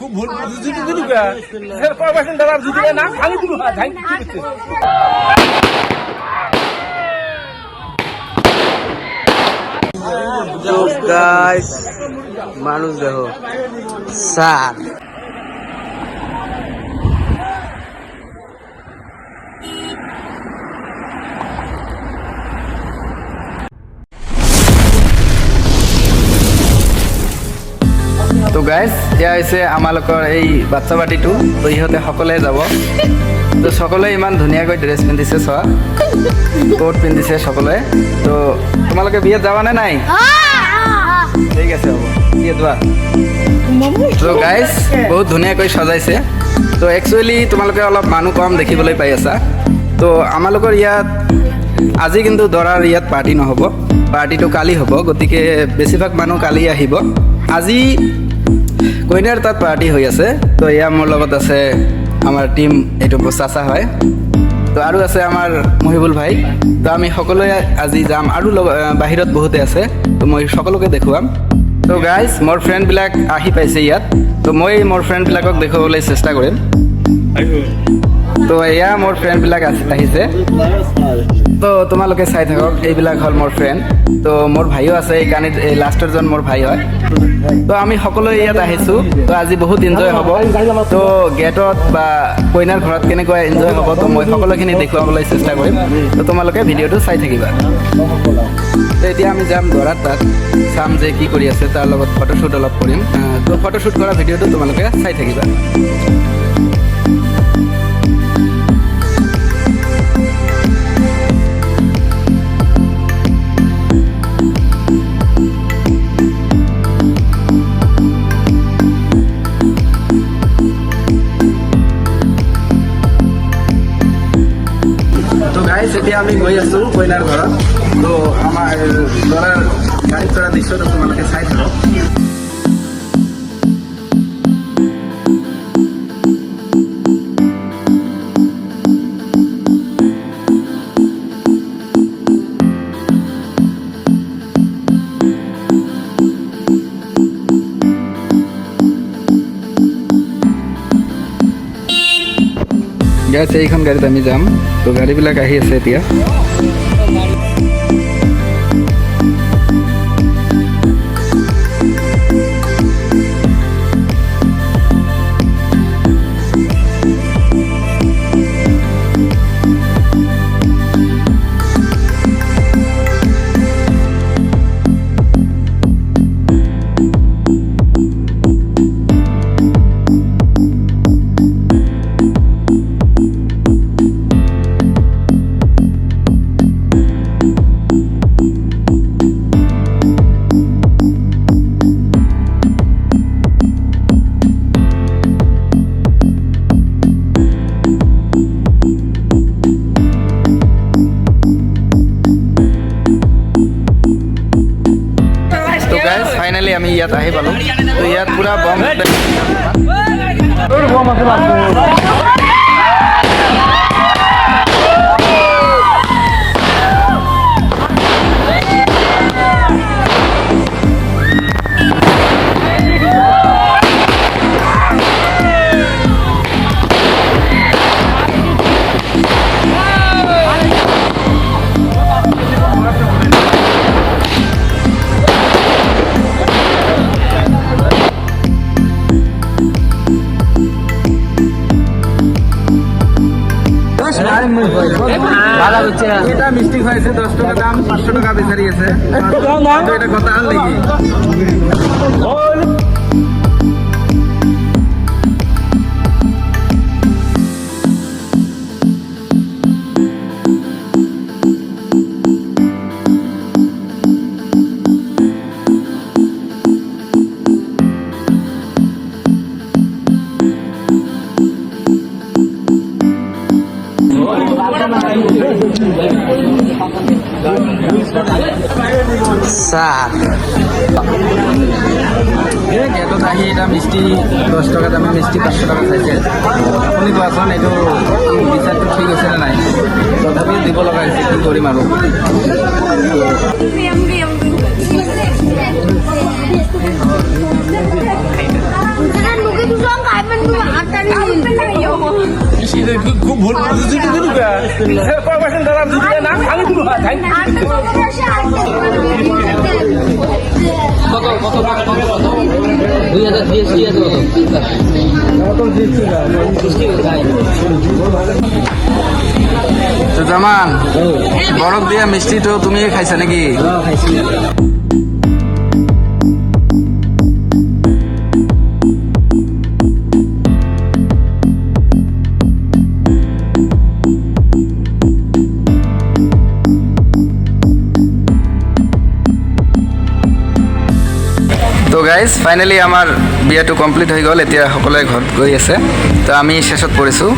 খুব ভুল না ভাঙি দিল গাইস মানুষ দেখো স্যার তো গাইজ এয়া হৈছে আমালোকৰ এই বাচ্চা পাৰ্টিটো তো ইহঁতে সকলোৱে যাব তো সকলোৱে ইমান ধুনীয়াকৈ ড্ৰেছ পিন্ধিছে চোৱা কোট পিন্ধিছে সকলোৱে তো তোমালোকে বিয়াত যাবানে নাই ঠিক আছে হ'ব বিয়াত যোৱা তো গাইজ বহুত ধুনীয়াকৈ সজাইছে তো একচুৱেলি তোমালোকে অলপ মানুহ কম দেখিবলৈ পাই আছা তো আমালোকৰ ইয়াত আজি কিন্তু দৰাৰ ইয়াত পাৰ্টি নহ'ব পাৰ্টিটো কালি হ'ব গতিকে বেছিভাগ মানুহ কালি আহিব আজি কইনাৰ তাত পাৰ্টি হৈ আছে তো এয়া মোৰ লগত আছে আমাৰ টিম এইটো চাচা হয় তো আৰু আছে আমাৰ মহিবুল ভাই তো আমি সকলোৱে আজি যাম আৰু বাহিৰত বহুতে আছে তো মই সকলোকে দেখুৱাম তো গাইজ মোৰ ফ্ৰেণ্ডবিলাক আহি পাইছে ইয়াত তো মই মোৰ ফ্ৰেণ্ডবিলাকক দেখুৱাবলৈ চেষ্টা কৰিম তো এয়া মোৰ ফ্ৰেণ্ডবিলাক আহিছে তো তোমালোকে চাই থাকক এইবিলাক হ'ল মোৰ ফ্ৰেণ্ড তো মোৰ ভাইও আছে এই কাণিত এই লাষ্টৰজন মোৰ ভাই হয় তো আমি সকলোৱে ইয়াত আহিছোঁ তো আজি বহুত এনজয় হ'ব তো গেটত বা কইনাৰ ঘৰত কেনেকুৱা এনজয় হ'ব তো মই সকলোখিনি দেখুৱাবলৈ চেষ্টা কৰিম তো তোমালোকে ভিডিঅ'টো চাই থাকিবা তো এতিয়া আমি যাম দৰাৰ তাত চাম যে কি কৰি আছে তাৰ লগত ফটোশ্বুট অলপ কৰিম তো ফটোশ্বুট কৰা ভিডিঅ'টো তোমালোকে চাই থাকিবা এতিয়া আমি গৈ আছোঁ কইনাৰ ঘৰত তো আমাৰ দৰাৰ গাড়ীত কৰা দৃশ্যটো তোমালোকে চাই থাকক গাইজ এইখন গাড়ীত আমি যাম তো গাড়ীবিলাক আহি আছে এতিয়া ফাইনেলি আমি ইয়াত আহি পালোঁ তো ইয়াত পুৰা বম এটা মিষ্টি খাইছে 10 টাকা দাম 500 টাকা বেচারি আছে এটা কথা আর লাগি স্যার গেটত আহি এটা মিষ্টি 10 টাকা দামে মিষ্টি 500 টাকা খাইছে আপুনি কোৱাচোন এইটো বিচাৰটো ঠিক হৈছে নে নাই তথাপি দিব লগা হৈছে কি কৰিম আৰু খুব ভুল যদি দিলু কা কর্পোরেশন দ্বারা যদি না আমি দিলু হয় তাই কত কত টাকা কত 2000 জিএসটি আছে কত তো জামান বরফ দিয়া মিষ্টি তো তুমি খাইছা নাকি? খাইছি তো গাইজ ফাইনেলি আমাৰ বিয়াটো কমপ্লিট হৈ গ'ল। এতিয়া সকলোৱে ঘৰত গৈ আছে, তো আমি শেষত পৰিছোঁ।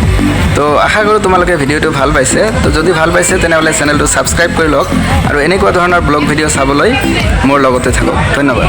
তো আশা কৰোঁ তোমালোকে ভিডিঅ'টো ভাল পাইছে। তো যদি ভাল পাইছে তেনেহ'লে চেনেলটো ছাবস্ক্ৰাইব কৰি লওক আৰু এনেকুৱা ধৰণৰ ব্লগ ভিডিঅ' চাবলৈ মোৰ লগতে থাকক। ধন্যবাদ।